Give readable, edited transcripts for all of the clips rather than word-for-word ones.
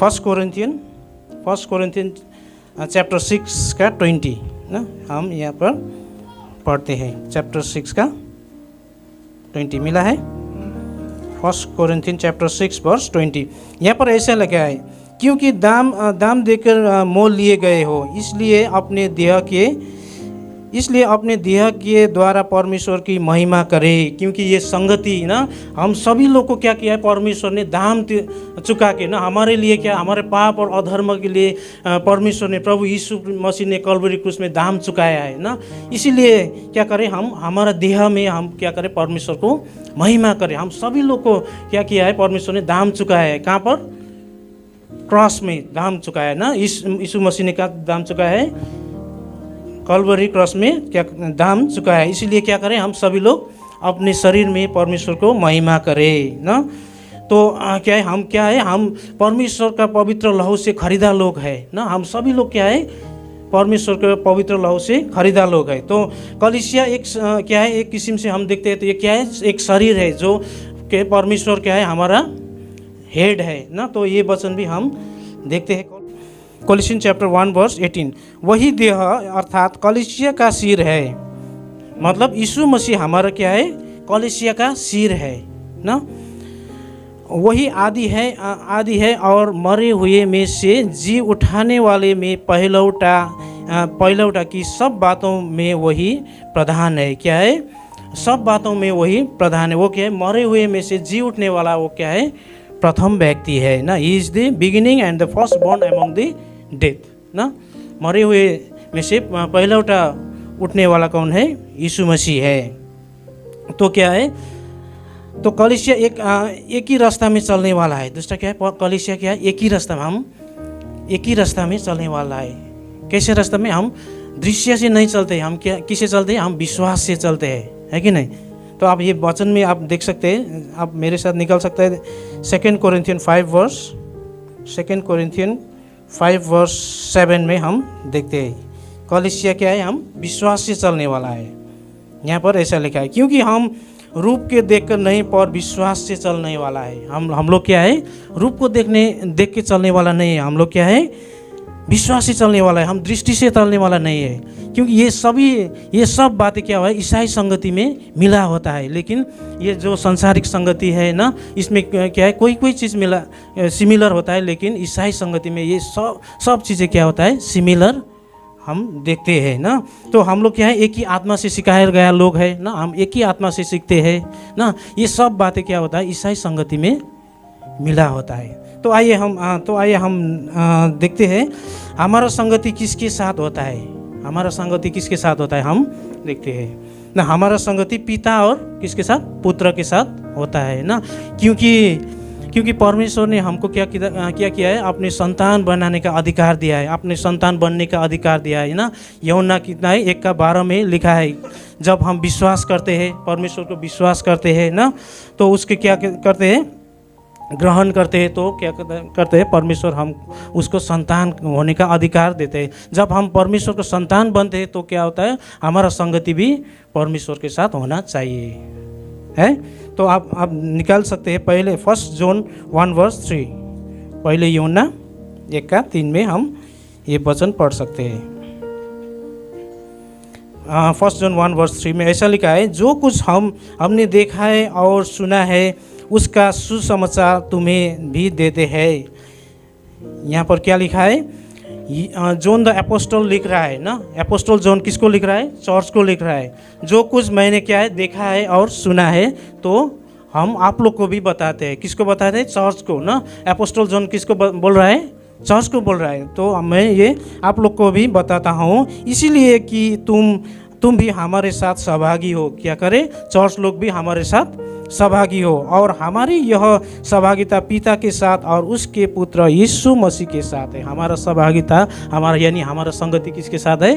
First Corinthian chapter 6 का 20 ना, हम यहाँ पर पढ़ते हैं। चैप्टर 6 का 20 मिला है। First Corinthian chapter 6 verse 20। यहाँ पर ऐसा लिखा है, क्योंकि दाम देकर मोल लिए गए हो, इसलिए अपने देह के द्वारा परमेश्वर की महिमा करे। क्योंकि ये संगति ना, हम सभी लोग को क्या किया है, परमेश्वर ने दाम चुका के ना, हमारे लिए क्या, हमारे पाप और अधर्म के लिए परमेश्वर ने, प्रभु यीशु मसीह ने कल्वरी क्रूस में दाम चुकाया है ना। इसीलिए क्या करें, हम हमारा देह में हम क्या करें, परमेश्वर को महिमा करें। हम सभी लोग को क्या किया है, परमेश्वर ने दाम चुकाया है। कहाँ पर? क्रॉस में दाम चुकाया है ना। यीशु मसीह ने क्या दाम चुकाया है? कल्वरी क्रॉस में क्या दाम चुका है। इसीलिए क्या करें, हम सभी लोग अपने शरीर में परमेश्वर को महिमा करें ना। तो क्या है, हम परमेश्वर का पवित्र लहू से खरीदा लोग है ना। हम सभी लोग क्या है, परमेश्वर के पवित्र लहू से खरीदा लोग है। तो कलीसिया एक क्या है, एक किस्म से हम देखते हैं तो ये क्या है, एक शरीर है जो के परमेश्वर क्या है, हमारा हेड है ना। तो ये वचन भी हम देखते हैं कोलोसियन चैप्टर 1 वर्स 18। वही देह अर्थात कलीसिया का सिर है। मतलब यीशु मसीह हमारा क्या है, कलीसिया का सिर है ना। वही आदि है और मरे हुए में से जी उठाने वाले में पहलौटा की सब बातों में वही प्रधान है। क्या है? सब बातों में वही प्रधान है। वो क्या है? मरे हुए में से जी उठने वाला वो क्या है? प्रथम व्यक्ति है ना। He is the beginning and the first born among the death ना। मरे हुए में से पहलौटा उठने वाला कौन है? यीशु मसीह है। तो क्या है, तो कलीसिया एक ही रास्ता में चलने वाला है। दूसरा क्या है, कलीसिया क्या है, एक ही रास्ता में, हम एक ही रास्ता में चलने वाला है। कैसे रास्ता में? हम दृश्य से नहीं चलते, हम क्या किससे चलते हैं? हम विश्वास से चलते हैं, है कि नहीं। तो आप ये वचन में आप देख सकते हैं, आप मेरे साथ निकल सकते हैं। 2 कोरिन्थियन 5 वर्स 7 में हम देखते हैं कलीसिया क्या है, हम विश्वास से चलने वाला है। यहाँ पर ऐसा लिखा है, क्योंकि हम रूप के देखकर नहीं पर विश्वास से चलने वाला है। हम लोग क्या है, रूप को देख के चलने वाला नहीं है। हम लोग क्या है, विश्वास से चलने वाला है। हम दृष्टि से चलने वाला नहीं है। क्योंकि ये सब बातें क्या है, ईसाई संगति में मिला होता है। लेकिन ये जो संसारिक संगति है ना, इसमें क्या है, कोई चीज़ सिमिलर होता है। लेकिन ईसाई संगति में ये सब चीज़ें क्या होता है, सिमिलर हम देखते हैं ना। तो हम लोग क्या है, एक ही आत्मा से सिखाया गया लोग है ना। हम एक ही आत्मा से सीखते हैं ना। ये सब बातें क्या होता है, ईसाई संगति में मिला होता है। तो आइए हम देखते हैं हमारा संगति किसके साथ होता है। हमारा संगति किसके साथ होता है, हम देखते हैं ना। हमारा संगति पिता और किसके साथ, पुत्र के साथ होता है ना। क्योंकि परमेश्वर ने हमको क्या किया है, अपने संतान बनाने का अधिकार दिया है, अपने संतान बनने का अधिकार दिया है ना। यूहन्ना कितना है 1:12 में लिखा है, जब हम विश्वास करते हैं, परमेश्वर को विश्वास करते हैं ना, तो उसके क्या करते हैं, ग्रहण करते हैं। तो क्या करते हैं, परमेश्वर हम उसको संतान होने का अधिकार देते हैं। जब हम परमेश्वर को संतान बनते हैं तो क्या होता है, हमारा संगति भी परमेश्वर के साथ होना चाहिए है। तो आप निकाल सकते हैं पहले 1 जॉन 1 वर्स 3। पहले यूहन्ना 1:3 में हम ये वचन पढ़ सकते हैं। 1 जॉन 1 वर्स 3 में ऐसा लिखा है, जो कुछ हमने देखा है और सुना है उसका सुसमाचार तुम्हें भी देते हैं। यहाँ पर क्या लिखा है, जॉन द एपोस्टल लिख रहा है ना। एपोस्टल जॉन किसको लिख रहा है, चर्च को लिख रहा है। जो कुछ मैंने क्या है, देखा है और सुना है, तो हम आप लोग को भी बताते हैं। किसको बताते हैं, चर्च को ना। एपोस्टल जॉन किसको बोल रहा है, चर्च को बोल रहा है। तो मैं ये आप लोग को भी बताता हूँ, इसीलिए कि तुम भी हमारे साथ सहभागी हो। क्या करे, चर्च लोग भी हमारे साथ सहभागी हो। और हमारी यह सहभागिता पिता के साथ और उसके पुत्र यीशु मसीह के साथ है। हमारा सहभागिता, हमारा संगति किसके साथ है,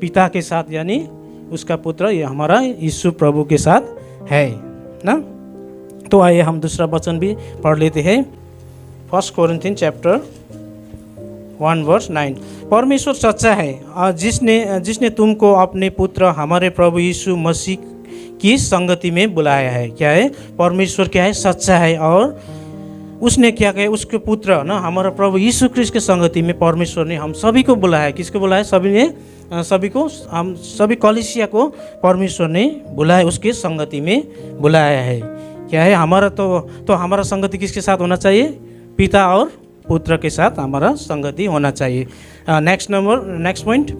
पिता के साथ, यानी उसका पुत्र, ये हमारा यीशु प्रभु के साथ है ना। तो आइए हम दूसरा वचन भी पढ़ लेते हैं। 1 कोरिन्थियन चैप्टर 1 वर्स 9। परमेश्वर सच्चा है, जिसने तुमको अपने पुत्र हमारे प्रभु यीशु मसीह की संगति में बुलाया है। क्या है, परमेश्वर क्या है, सच्चा है और उसने क्या किया, उसके पुत्र ना हमारा प्रभु यीशु क्रिस्ट के संगति में परमेश्वर ने हम सभी को बुलाया। किसको बुलाया? सभी को, हम सभी कलीसिया को परमेश्वर ने बुलाया, उसके संगति में बुलाया है। क्या है हमारा? तो हमारा संगति किसके साथ होना चाहिए? पिता और पुत्र के साथ हमारा संगति होना चाहिए। नेक्स्ट पॉइंट,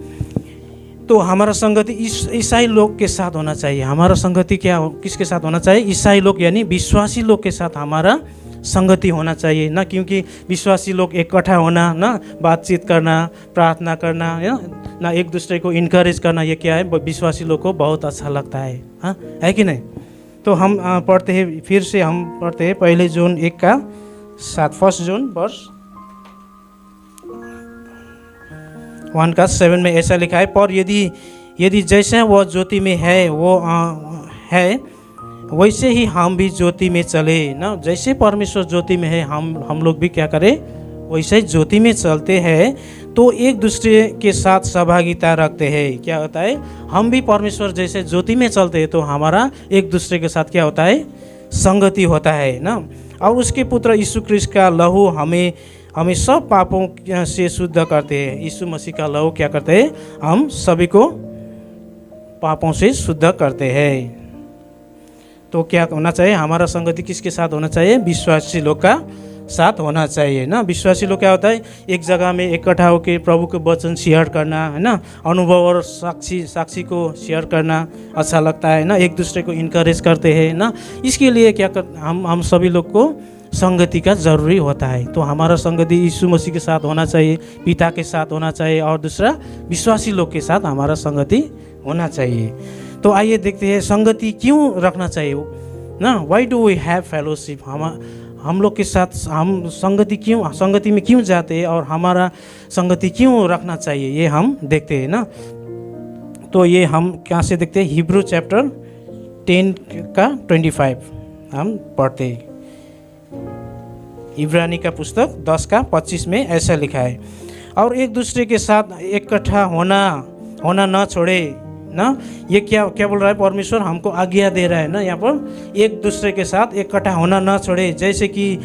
तो हमारा संगति ईसाई लोग के साथ होना चाहिए। हमारा संगति किसके साथ होना चाहिए? ईसाई लोग यानी विश्वासी लोग के साथ हमारा संगति होना चाहिए ना, क्योंकि विश्वासी लोग इकट्ठा होना ना, बातचीत करना, प्रार्थना करना ना, एक दूसरे को इनकरेज करना, ये क्या है? विश्वासी लोग को बहुत अच्छा लगता है। हाँ, है कि नहीं? तो हम पढ़ते हैं, फिर से हम पढ़ते हैं पहले जून 1:7, 1 जून वर्ष 1:7 में ऐसा लिखा है, पर यदि जैसा वह ज्योति में है वो है, वैसे ही हम भी ज्योति में चले ना। जैसे परमेश्वर ज्योति में है, हम लोग भी क्या करें? वैसे ही ज्योति में चलते हैं, तो एक दूसरे के साथ सहभागिता रखते हैं। क्या होता है? हम भी परमेश्वर जैसे ज्योति में चलते हैं, तो हमारा एक दूसरे के साथ क्या होता है? संगति होता है ना। और उसके पुत्र यीशु क्रिस्ट का लहू हमें सब पापों से शुद्ध करते हैं। यीशु मसीह का लहू क्या करते हैं? हम सभी को पापों से शुद्ध करते हैं। तो क्या होना चाहिए? हमारा संगति किसके साथ होना चाहिए? विश्वासी लोग का साथ होना चाहिए ना। विश्वासी लोग क्या होता है? एक जगह में इकट्ठा होकर प्रभु के वचन शेयर करना, है ना, अनुभव और साक्षी को शेयर करना अच्छा लगता है ना, एक दूसरे को इनकरेज करते हैं ना। इसके लिए क्या हम सभी लोग को संगति का ज़रूरी होता है। तो हमारा संगति यीशु मसीह के साथ होना चाहिए, पिता के साथ होना चाहिए, और दूसरा विश्वासी लोग के साथ हमारा संगति होना चाहिए। तो आइए देखते हैं संगति क्यों रखना चाहिए ना। Why do we have fellowship? हम लोग के साथ हम संगति में क्यों जाते हैं और हमारा संगति क्यों रखना चाहिए, ये हम देखते हैं ना। तो ये हम कहाँ से देखते हैं? हिब्रू चैप्टर 10:25 हम पढ़ते हैं। इब्रानी का पुस्तक 10:25 में ऐसा लिखा है, और एक दूसरे के साथ इकट्ठा होना न छोड़े ना। ये क्या बोल रहा है? परमेश्वर हमको आज्ञा दे रहा है ना यहाँ पर, एक दूसरे के साथ इकट्ठा होना न छोड़े, जैसे कि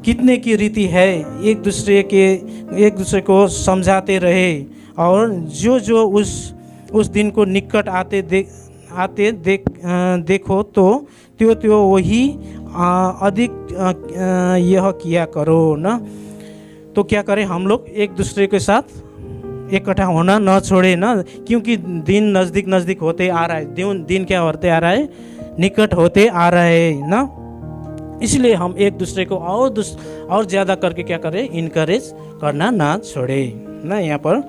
कितने की रीति है, एक दूसरे को समझाते रहे, और जो उस दिन को निकट आते देखो तो त्यो वही अधिक यह किया करो ना। तो क्या करें? हम लोग एक दूसरे के साथ इकट्ठा होना न छोड़े ना, क्योंकि दिन नज़दीक होते आ रहा है। दिन क्या होते आ रहा है? निकट होते आ रहा है ना। इसलिए हम एक दूसरे को और ज़्यादा करके क्या करें? इनकरेज करना ना छोड़े ना, यहाँ पर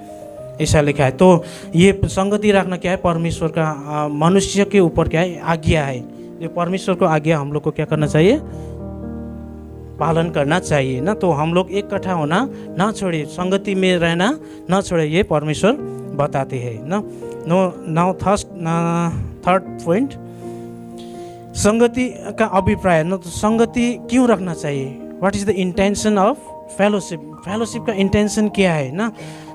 ऐसा लिखा है। तो ये संगति रखना क्या है? परमेश्वर का मनुष्य के ऊपर क्या है? आज्ञा है। ये परमेश्वर को आज्ञा हम लोग को क्या करना चाहिए? पालन करना चाहिए ना। तो हम लोग इकट्ठा होना ना छोड़े, संगति में रहना ना छोड़े, ये परमेश्वर बताते हैं ना। नाउ थर्ड पॉइंट, संगति का अभिप्राय ना। तो संगति क्यों रखना चाहिए? What is the intention of fellowship? Fellowship का इंटेंशन क्या है ना।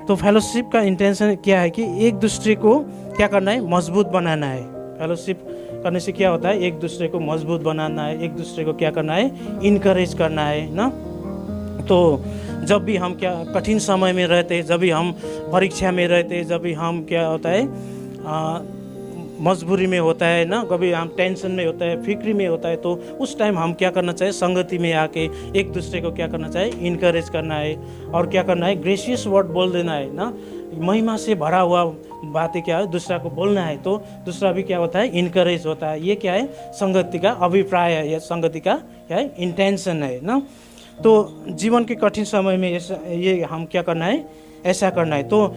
तो फेलोशिप का इंटेंशन क्या है कि एक दूसरे को क्या करना है? मजबूत बनाना है। फेलोशिप करने से क्या होता है? एक दूसरे को मजबूत बनाना है, एक दूसरे को क्या करना है? इनकरेज करना है ना। तो जब भी हम क्या कठिन समय में रहते, जब भी हम परीक्षा में रहते, जब भी हम क्या होता है मजबूरी में होता है ना, कभी हम टेंशन में होता है, फिक्री में होता है, तो उस टाइम हम क्या करना चाहिए? संगति में आके एक दूसरे को क्या करना चाहिए? इनकरेज करना है, और क्या करना है? ग्रेशियस वर्ड बोल देना है ना। महिमा से भरा हुआ बातें क्या है? दूसरा को बोलना है, तो दूसरा भी क्या होता है? इनकरेज होता है। ये क्या है? संगति का अभिप्राय है, या संगति का क्या है? इंटेंशन है ना। तो जीवन के कठिन समय में ये हम क्या करना है? ऐसा करना है। तो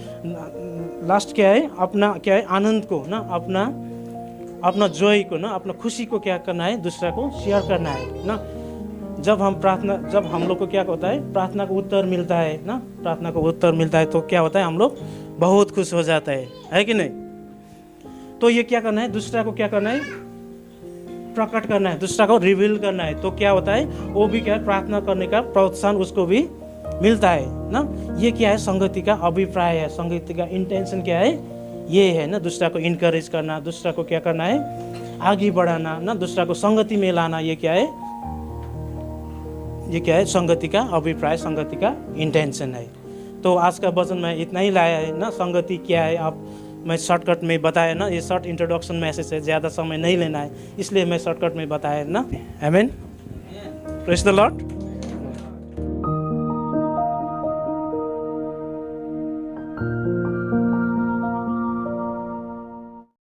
लास्ट क्या है? अपना क्या है? आनंद को ना, अपना जॉय को ना, अपना खुशी को क्या करना है? दूसरा को शेयर करना है ना। जब हम लोग को क्या होता है? प्रार्थना को उत्तर मिलता है ना, प्रार्थना को उत्तर मिलता है, तो क्या होता है? हम लोग बहुत खुश हो जाता है कि नहीं? तो ये क्या करना है? दूसरा को क्या करना है? प्रकट करना है, दूसरा को रिवील करना है। तो क्या होता है? वो भी क्या है? प्रार्थना करने का प्रोत्साहन उसको भी मिलता है ना। ये क्या है? संगति का अभिप्राय है, संगति का इंटेंशन क्या है? ये है ना, दूसरा को इनकरेज करना, दूसरा को क्या करना है? आगे बढ़ाना ना, दूसरा को संगति में लाना। ये क्या है? ये क्या है, संगति का अभिप्राय, संगति का इंटेंशन है। तो आज का वचन में इतना ही लाया है ना, संगति क्या है आप मैं शॉर्टकट में बताया ना, ये शॉर्ट इंट्रोडक्शन मैसेज है, ज़्यादा समय नहीं लेना है, इसलिए मैं शॉर्टकट में बताया ना। आमीन, प्रेज द लॉर्ड।